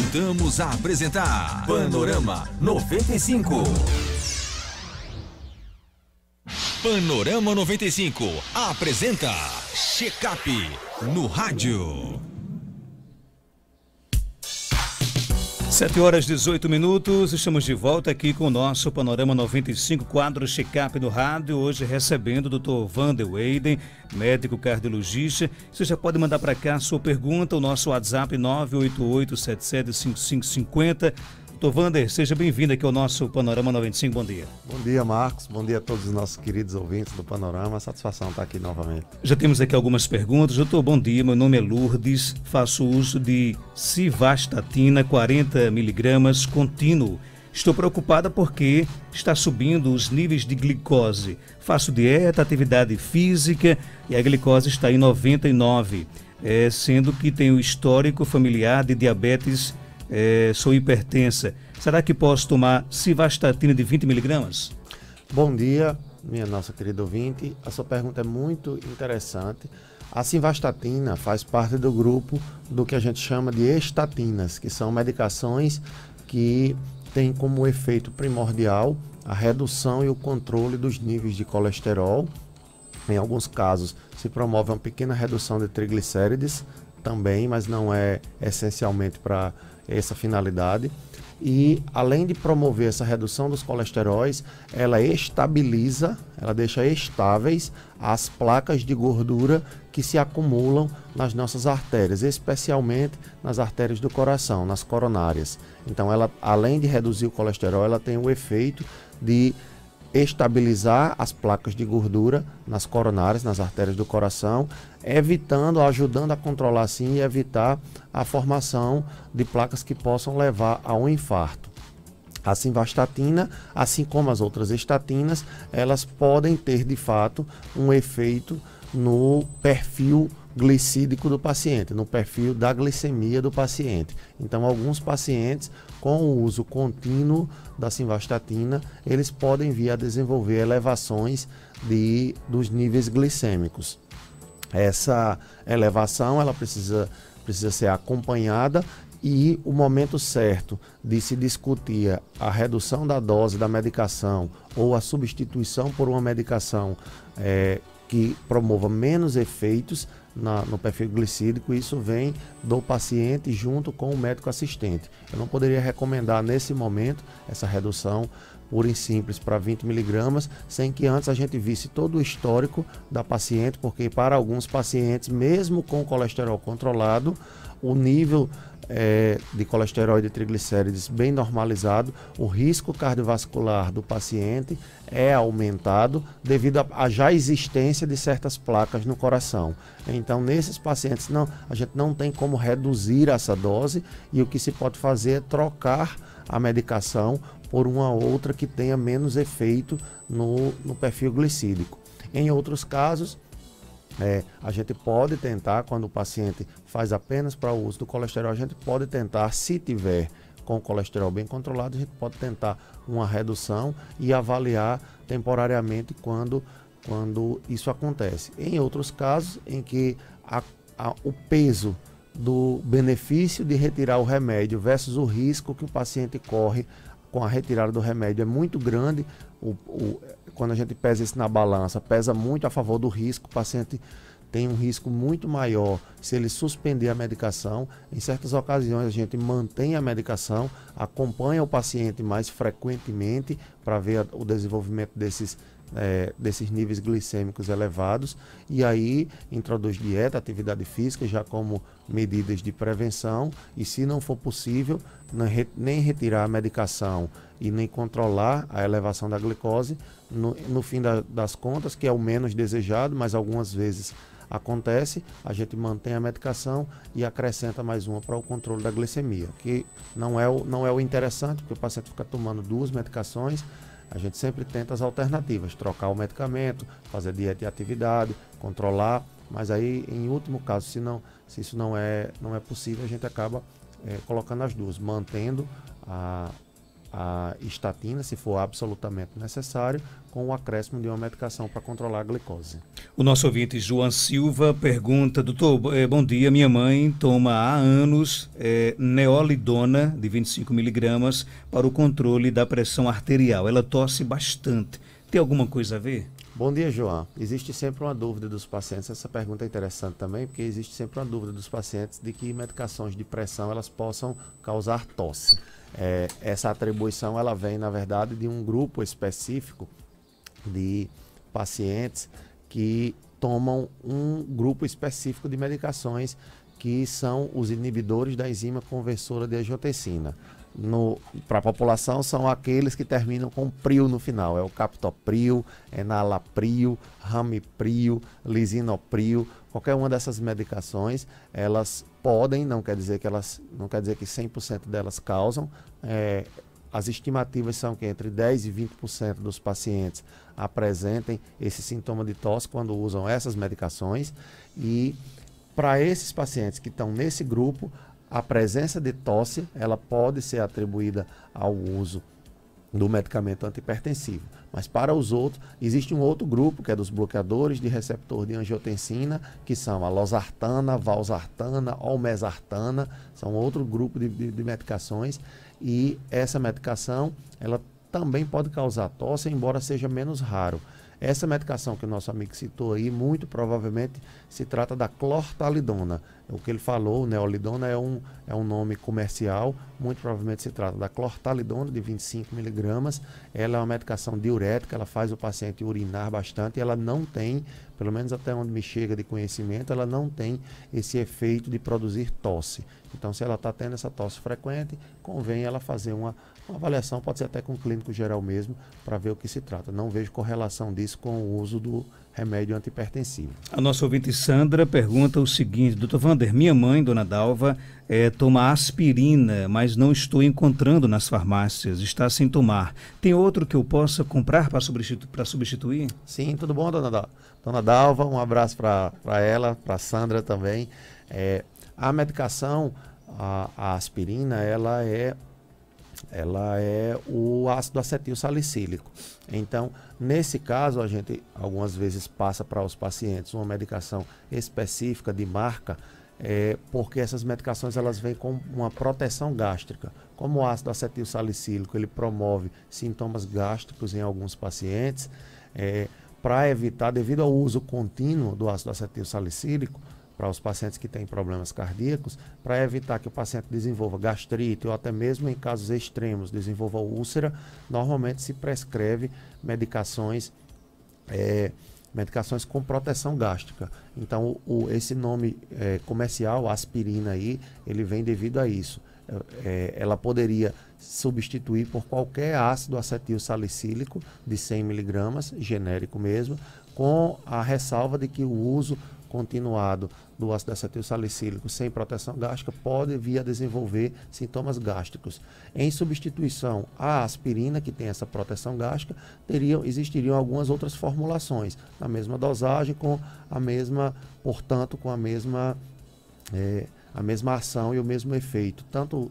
Voltamos a apresentar Panorama 95. Panorama 95 apresenta Check-up no rádio. 7h18, estamos de volta aqui com o nosso Panorama 95, quadro Check-up no rádio, hoje recebendo o Dr. Wander Weyden, médico cardiologista. Você já pode mandar para cá a sua pergunta, o nosso WhatsApp 988-775550. Dr. Wander, seja bem-vindo aqui ao nosso Panorama 95, bom dia. Bom dia, Marcos, bom dia a todos os nossos queridos ouvintes do Panorama, satisfação estar aqui novamente. Já temos aqui algumas perguntas. Doutor, bom dia, meu nome é Lourdes, faço uso de Civastatina 40 mg contínuo. Estou preocupada porque está subindo os níveis de glicose. Faço dieta, atividade física e a glicose está em 99, sendo que tenho histórico familiar de diabetes. Sou hipertensa. Será que posso tomar Civastatina de 20 mg? Bom dia, minha nossa querida ouvinte. A sua pergunta é muito interessante. A Civastatina faz parte do grupo do que a gente chama de estatinas, que são medicações que têm como efeito primordial a redução e o controle dos níveis de colesterol. Em alguns casos, se promove uma pequena redução de triglicérides também, mas não é essencialmente para essa finalidade. E além de promover essa redução dos colesteróis, ela estabiliza, ela deixa estáveis as placas de gordura que se acumulam nas nossas artérias, especialmente nas artérias do coração, nas coronárias. Então ela, além de reduzir o colesterol, ela tem o efeito de estabilizar as placas de gordura nas coronárias, nas artérias do coração, ajudando a controlar assim e evitar a formação de placas que possam levar a um infarto. A Civastatina, assim como as outras estatinas, elas podem ter de fato um efeito no perfil glicídico do paciente, no perfil da glicemia do paciente. Então, alguns pacientes com o uso contínuo da Civastatina, eles podem vir a desenvolver elevações dos níveis glicêmicos. Essa elevação ela precisa ser acompanhada e o momento certo de se discutir a redução da dose da medicação ou a substituição por uma medicação que promova menos efeitos no perfil glicídico, isso vem do paciente junto com o médico assistente. Eu não poderia recomendar nesse momento essa redução pura e simples para 20 mg, sem que antes a gente visse todo o histórico da paciente, porque para alguns pacientes, mesmo com colesterol controlado, o nível de colesterol e de triglicérides bem normalizado, o risco cardiovascular do paciente é aumentado devido à já existência de certas placas no coração. Então, nesses pacientes, a gente não tem como reduzir essa dose e o que se pode fazer é trocar a medicação por uma outra que tenha menos efeito no perfil glicídico. Em outros casos, a gente pode tentar, quando o paciente faz apenas para o uso do colesterol, a gente pode tentar, se tiver com o colesterol bem controlado, a gente pode tentar uma redução e avaliar temporariamente quando isso acontece. Em outros casos, em que o peso do benefício de retirar o remédio versus o risco que o paciente corre com a retirada do remédio é muito grande, quando a gente pesa isso na balança, pesa muito a favor do risco, o paciente tem um risco muito maior se ele suspender a medicação. Em certas ocasiões a gente mantém a medicação, acompanha o paciente mais frequentemente para ver o desenvolvimento desses níveis glicêmicos elevados e aí introduz dieta, atividade física já como medidas de prevenção e, se não for possível, nem retirar a medicação e nem controlar a elevação da glicose, no fim das contas, que é o menos desejado, mas algumas vezes acontece, a gente mantém a medicação e acrescenta mais uma para o controle da glicemia, que não é o interessante, porque o paciente fica tomando duas medicações. A gente sempre tenta as alternativas, trocar o medicamento, fazer dieta e atividade, controlar, mas aí, em último caso, se isso não é possível, a gente acaba colocando as duas, mantendo a estatina, se for absolutamente necessário, com o acréscimo de uma medicação para controlar a glicose. O nosso ouvinte João Silva pergunta: doutor, bom dia, minha mãe toma há anos neolidona de 25 miligramas para o controle da pressão arterial. Ela tosse bastante. Tem alguma coisa a ver? Bom dia, João. Existe sempre uma dúvida dos pacientes, essa pergunta é interessante também, porque existe sempre uma dúvida dos pacientes de que medicações de pressão elas possam causar tosse. Essa atribuição ela vem, na verdade, de um grupo específico de pacientes que tomam um grupo específico de medicações que são os inibidores da enzima conversora de angiotensina. Para a população são aqueles que terminam com pril no final, é o captopril, enalapril, ramipril, lisinopril. Qualquer uma dessas medicações, elas podem, não quer dizer que 100% delas causam. As estimativas são que entre 10% e 20% dos pacientes apresentem esse sintoma de tosse quando usam essas medicações. E para esses pacientes que estão nesse grupo, a presença de tosse ela pode ser atribuída ao uso do medicamento antihipertensivo. Mas para os outros, existe um outro grupo, que é dos bloqueadores de receptor de angiotensina, que são a losartana, valsartana, olmesartana, são outro grupo de medicações, e essa medicação, ela também pode causar tosse, embora seja menos raro. Essa medicação que o nosso amigo citou aí, muito provavelmente se trata da clortalidona. O que ele falou, neolidona é um nome comercial, muito provavelmente se trata da clortalidona de 25 miligramas. Ela é uma medicação diurética, ela faz o paciente urinar bastante e ela não tem, pelo menos até onde me chega de conhecimento, ela não tem esse efeito de produzir tosse. Então, se ela está tendo essa tosse frequente, convém ela fazer uma avaliação, pode ser até com o clínico geral mesmo, para ver o que se trata. Não vejo correlação disso com o uso do remédio antihipertensivo. A nossa ouvinte Sandra pergunta o seguinte: doutor Wander, minha mãe, dona Dalva, toma aspirina, mas não estou encontrando nas farmácias, está sem tomar. Tem outro que eu possa comprar para substituir? Sim, tudo bom, dona Dalva? Um abraço para ela, para Sandra também. A medicação, a aspirina, ela é o ácido acetil salicílico. Então, nesse caso, a gente algumas vezes passa para os pacientes uma medicação específica de marca, porque essas medicações elas vêm com uma proteção gástrica. Como o ácido acetil salicílico, ele promove sintomas gástricos em alguns pacientes, para evitar, devido ao uso contínuo do ácido acetil salicílico, para os pacientes que têm problemas cardíacos, para evitar que o paciente desenvolva gastrite ou até mesmo em casos extremos desenvolva úlcera, normalmente se prescreve medicações com proteção gástrica. Então, esse nome comercial, aspirina aí, ele vem devido a isso. Ela poderia substituir por qualquer ácido acetil salicílico de 100 miligramas, genérico mesmo, com a ressalva de que o uso continuado do ácido acetil salicílico sem proteção gástrica pode vir a desenvolver sintomas gástricos. Em substituição à aspirina, que tem essa proteção gástrica, existiriam algumas outras formulações, na mesma dosagem, portanto, com a mesma ação e o mesmo efeito, tanto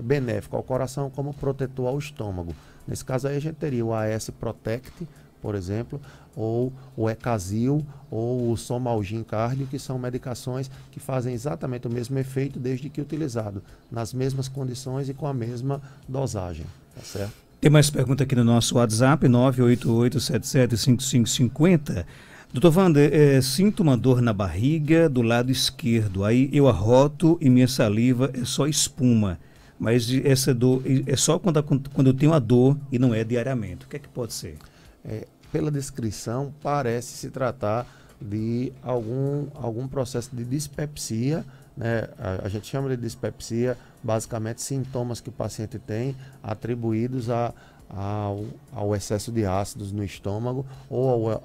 benéfico ao coração como protetor ao estômago. Nesse caso aí a gente teria o AS Protect, por exemplo, ou o Ecazil ou o Somalgin Cardio, que são medicações que fazem exatamente o mesmo efeito desde que utilizado nas mesmas condições e com a mesma dosagem, tá certo? Tem mais pergunta aqui no nosso WhatsApp, 988775550. Doutor Wander, sinto uma dor na barriga do lado esquerdo, aí eu arroto e minha saliva é só espuma, mas essa dor é só quando eu tenho a dor e não é diariamente. O que é que pode ser? Pela descrição, parece se tratar de algum processo de dispepsia, né? A gente chama de dispepsia, basicamente, sintomas que o paciente tem atribuídos ao excesso de ácidos no estômago ou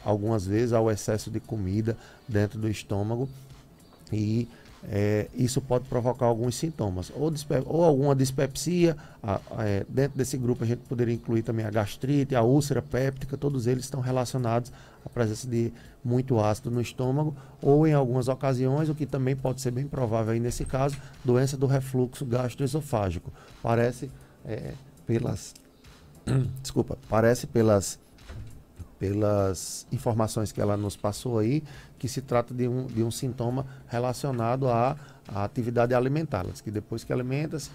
algumas vezes ao excesso de comida dentro do estômago, e isso pode provocar alguns sintomas, ou alguma dispepsia. Dentro desse grupo a gente poderia incluir também a gastrite, a úlcera péptica, todos eles estão relacionados à presença de muito ácido no estômago, ou em algumas ocasiões, o que também pode ser bem provável aí nesse caso, doença do refluxo gastroesofágico. Parece, desculpa, parece pelas informações que ela nos passou aí, que se trata de um sintoma relacionado à atividade alimentar. Que depois que alimenta-se,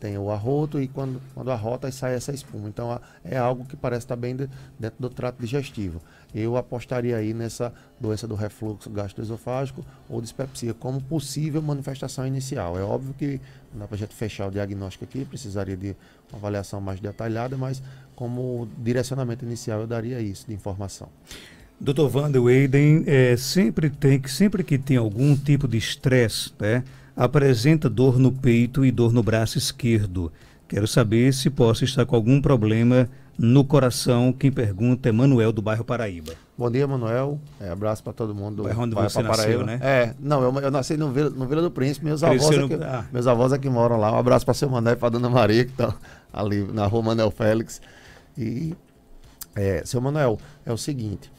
tem o arroto e quando arrota, sai essa espuma. Então, é algo que parece estar bem dentro do trato digestivo. Eu apostaria aí nessa doença do refluxo gastroesofágico ou dispepsia como possível manifestação inicial. É óbvio que não dá para a gente fechar o diagnóstico aqui, precisaria de uma avaliação mais detalhada, mas como direcionamento inicial eu daria isso de informação. Dr. Wander Weyden, sempre que tem algum tipo de estresse, né, apresenta dor no peito e dor no braço esquerdo. Quero saber se posso estar com algum problema no coração. Quem pergunta é Manuel, do bairro Paraíba. Bom dia, Manuel. Abraço para todo mundo do bairro onde você nasceu, né? Não, eu nasci no Vila do Príncipe. Meus avós é que moram lá. Um abraço para seu Manuel e para dona Maria, que estão ali na rua Manuel Félix. E, seu Manuel, é o seguinte,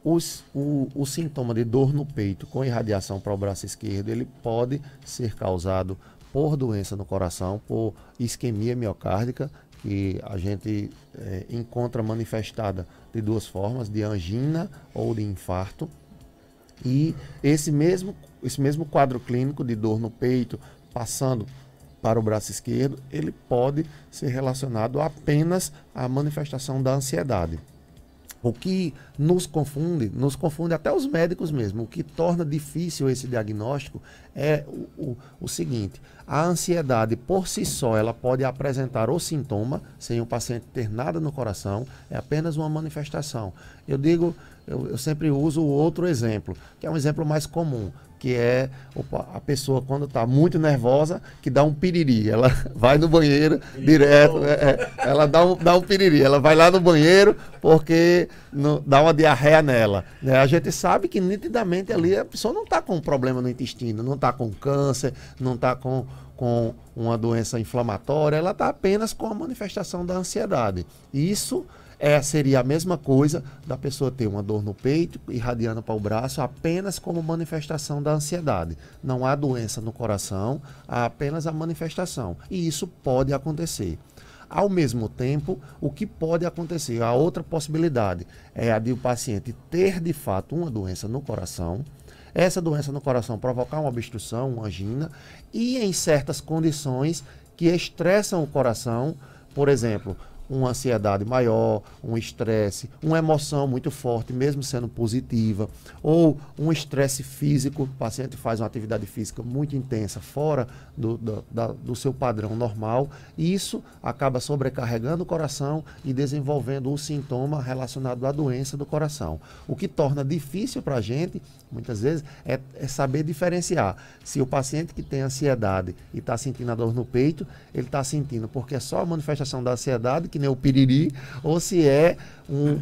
o sintoma de dor no peito com irradiação para o braço esquerdo, ele pode ser causado por doença no coração, por isquemia miocárdica, que a gente encontra manifestada de duas formas, de angina ou de infarto. E esse mesmo quadro clínico de dor no peito, passando para o braço esquerdo, ele pode ser relacionado apenas à manifestação da ansiedade. O que nos confunde até os médicos mesmo. O que torna difícil esse diagnóstico é o seguinte: a ansiedade por si só, ela pode apresentar o sintoma, sem o paciente ter nada no coração, é apenas uma manifestação. Eu sempre uso o outro exemplo, que é um exemplo mais comum, que é a pessoa quando está muito nervosa, que dá um piriri. Ela vai no banheiro direto, ela dá um piriri. Ela vai lá no banheiro porque dá uma diarreia nela. Né? A gente sabe que nitidamente ali a pessoa não está com um problema no intestino, não está com câncer, não está com uma doença inflamatória, ela está apenas com a manifestação da ansiedade. Isso seria a mesma coisa da pessoa ter uma dor no peito, irradiando para o braço, apenas como manifestação da ansiedade. Não há doença no coração, há apenas a manifestação. E isso pode acontecer. Ao mesmo tempo, o que pode acontecer, a outra possibilidade, é a de o paciente ter de fato uma doença no coração, essa doença no coração provocar uma obstrução, uma angina, e em certas condições que estressam o coração, por exemplo, uma ansiedade maior, um estresse, uma emoção muito forte, mesmo sendo positiva, ou um estresse físico, o paciente faz uma atividade física muito intensa, fora do seu padrão normal, e isso acaba sobrecarregando o coração e desenvolvendo o sintoma relacionado à doença do coração. O que torna difícil para a gente, muitas vezes, é saber diferenciar se o paciente que tem ansiedade e está sentindo a dor no peito, ele está sentindo porque é só a manifestação da ansiedade, que nem o piriri, ou se é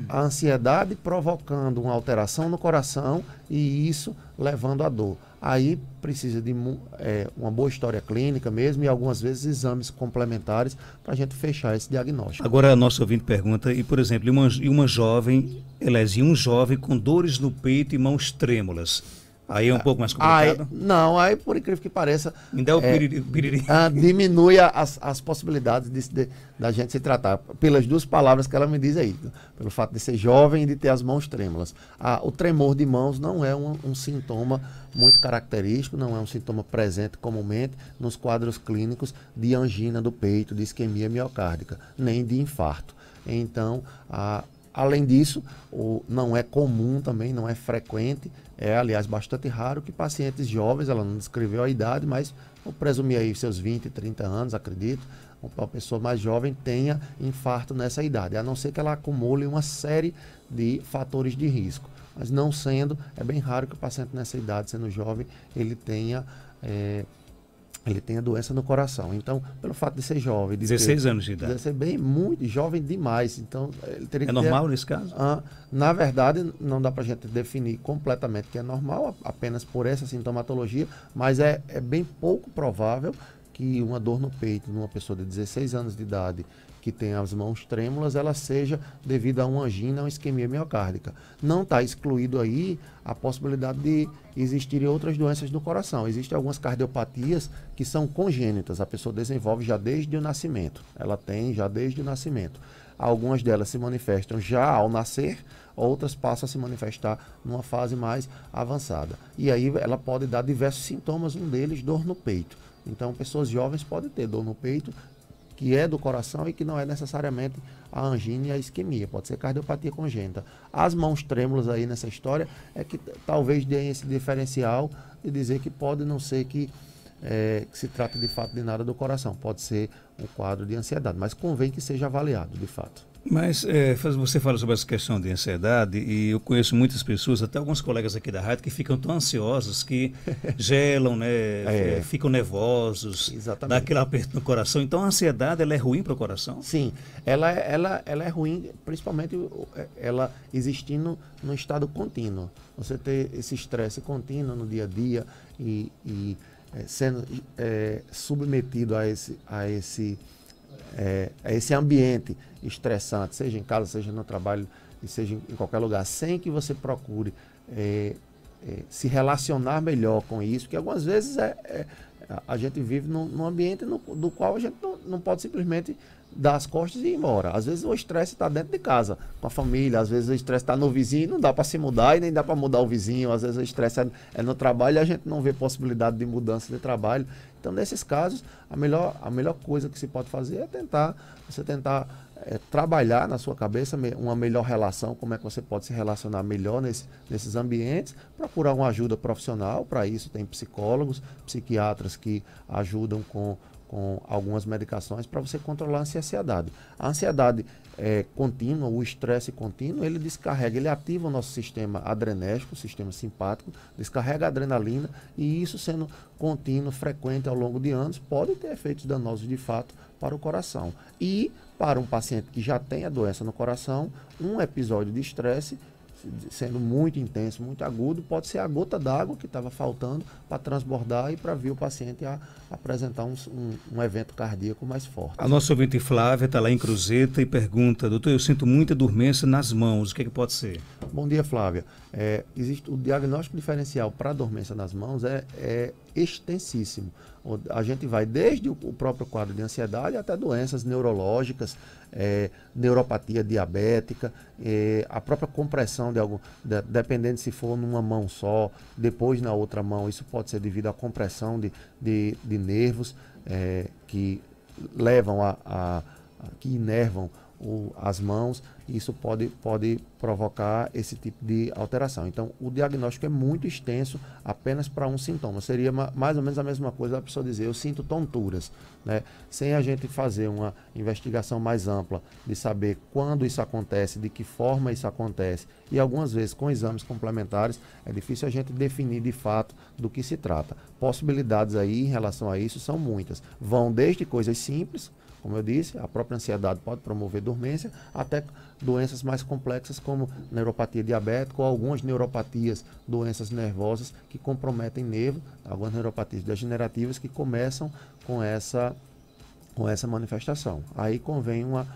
a ansiedade provocando uma alteração no coração e isso levando à dor. Aí precisa de uma boa história clínica mesmo e algumas vezes exames complementares para a gente fechar esse diagnóstico. Agora a nossa ouvinte pergunta, e por exemplo, um jovem com dores no peito e mãos trêmulas. Aí é um pouco mais complicado? Aí por incrível que pareça, me dá o piriri. Diminui as possibilidades da gente se tratar, pelas duas palavras que ela me diz aí, pelo fato de ser jovem e de ter as mãos trêmulas. O tremor de mãos não é um sintoma muito característico, não é um sintoma presente comumente nos quadros clínicos de angina do peito, de isquemia miocárdica, nem de infarto. Então, além disso, não é comum também, não é frequente, aliás, bastante raro que pacientes jovens, ela não descreveu a idade, mas eu presumi aí seus 20, 30 anos, acredito, uma pessoa mais jovem tenha infarto nessa idade, a não ser que ela acumule uma série de fatores de risco. Mas não sendo, é bem raro que o paciente nessa idade, sendo jovem, ele tenha doença no coração. Então, pelo fato de ser jovem... 16 anos de idade. De ser muito jovem demais. Então, ele teria que normal nesse caso? Na verdade, não dá para a gente definir completamente que é normal, apenas por essa sintomatologia, mas é bem pouco provável que uma dor no peito numa pessoa de 16 anos de idade que tem as mãos trêmulas, ela seja devido a uma angina ou uma isquemia miocárdica. Não está excluído aí a possibilidade de existirem outras doenças do coração. Existem algumas cardiopatias que são congênitas, a pessoa desenvolve já desde o nascimento. Ela tem já desde o nascimento. Algumas delas se manifestam já ao nascer, outras passam a se manifestar numa fase mais avançada. E aí ela pode dar diversos sintomas, um deles dor no peito. Então pessoas jovens podem ter dor no peito, que é do coração e que não é necessariamente a angina e a isquemia, pode ser cardiopatia congênita. As mãos trêmulas aí nessa história é que talvez dê esse diferencial de dizer que pode não ser que se trata de fato de nada do coração, pode ser um quadro de ansiedade, mas convém que seja avaliado de fato. Mas você fala sobre essa questão de ansiedade e eu conheço muitas pessoas, até alguns colegas aqui da rádio, que ficam tão ansiosos que gelam, né, ficam nervosos, Exatamente. dá aquele aperto no coração. Então a ansiedade, ela é ruim para o coração? Sim, ela é ruim, principalmente ela existindo no estado contínuo. Você ter esse estresse contínuo no dia a dia e sendo submetido a esse ambiente estressante, seja em casa, seja no trabalho, e seja em qualquer lugar, sem que você procure se relacionar melhor com isso, porque algumas vezes a gente vive num ambiente do qual a gente não pode simplesmente dar as costas e ir embora. Às vezes o estresse está dentro de casa, com a família, às vezes o estresse está no vizinho, não dá para se mudar e nem dá para mudar o vizinho, às vezes o estresse é no trabalho e a gente não vê possibilidade de mudança de trabalho. Então, nesses casos, a melhor coisa que se pode fazer é você tentar trabalhar na sua cabeça uma melhor relação, como é que você pode se relacionar melhor nesses ambientes, procurar uma ajuda profissional. Para isso tem psicólogos, psiquiatras que ajudam com algumas medicações para você controlar a ansiedade. A ansiedade contínua, o estresse contínuo, ele descarrega, ele ativa o nosso sistema adrenérgico, o sistema simpático, descarrega a adrenalina, e isso sendo contínuo, frequente ao longo de anos, pode ter efeitos danosos de fato para o coração. E para um paciente que já tem a doença no coração, um episódio de estresse sendo muito intenso, muito agudo, pode ser a gota d'água que estava faltando para transbordar e para vir o paciente a apresentar um evento cardíaco mais forte. A nossa ouvinte Flávia está lá em Cruzeta e pergunta: doutor, eu sinto muita dormência nas mãos, o que pode ser? Bom dia, Flávia. Existe o diagnóstico diferencial para a dormência nas mãos é extensíssimo. A gente vai desde o próprio quadro de ansiedade até doenças neurológicas, neuropatia diabética, a própria compressão dependendo se for numa mão só, depois na outra mão, isso pode ser devido à compressão de nervos que levam que inervam as mãos, e isso pode provocar esse tipo de alteração. Então, o diagnóstico é muito extenso apenas para um sintoma. Seria mais ou menos a mesma coisa a pessoa dizer: eu sinto tonturas, né? Sem a gente fazer uma investigação mais ampla de saber quando isso acontece, de que forma isso acontece, e algumas vezes com exames complementares, é difícil a gente definir de fato do que se trata. Possibilidades aí em relação a isso são muitas. Vão desde coisas simples, como eu disse, a própria ansiedade pode promover dormência, até doenças mais complexas como neuropatia diabética ou algumas neuropatias, doenças nervosas que comprometem nervo, algumas neuropatias degenerativas que começam com essa manifestação. Aí convém uma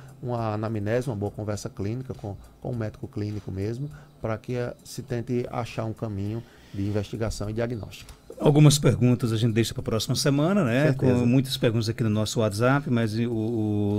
anamnese, uma boa conversa clínica com o médico clínico mesmo, para que se tente achar um caminho de investigação e diagnóstico. Algumas perguntas a gente deixa para a próxima semana, né? Certeza. Com muitas perguntas aqui no nosso WhatsApp, mas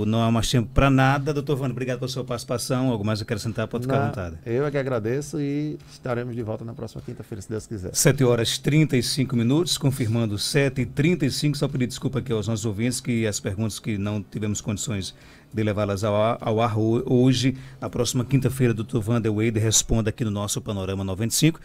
não há mais tempo para nada. Doutor Vando, obrigado pela sua participação. Algo mais a acrescentar, pode ficar à vontade. Eu é que agradeço e estaremos de volta na próxima quinta-feira, se Deus quiser. 7h35, confirmando 7h35. Só pedir desculpa aqui aos nossos ouvintes que as perguntas que não tivemos condições de levá-las ao ar hoje. Na próxima quinta-feira, o Dr. Wander Wade responde aqui no nosso Panorama 95.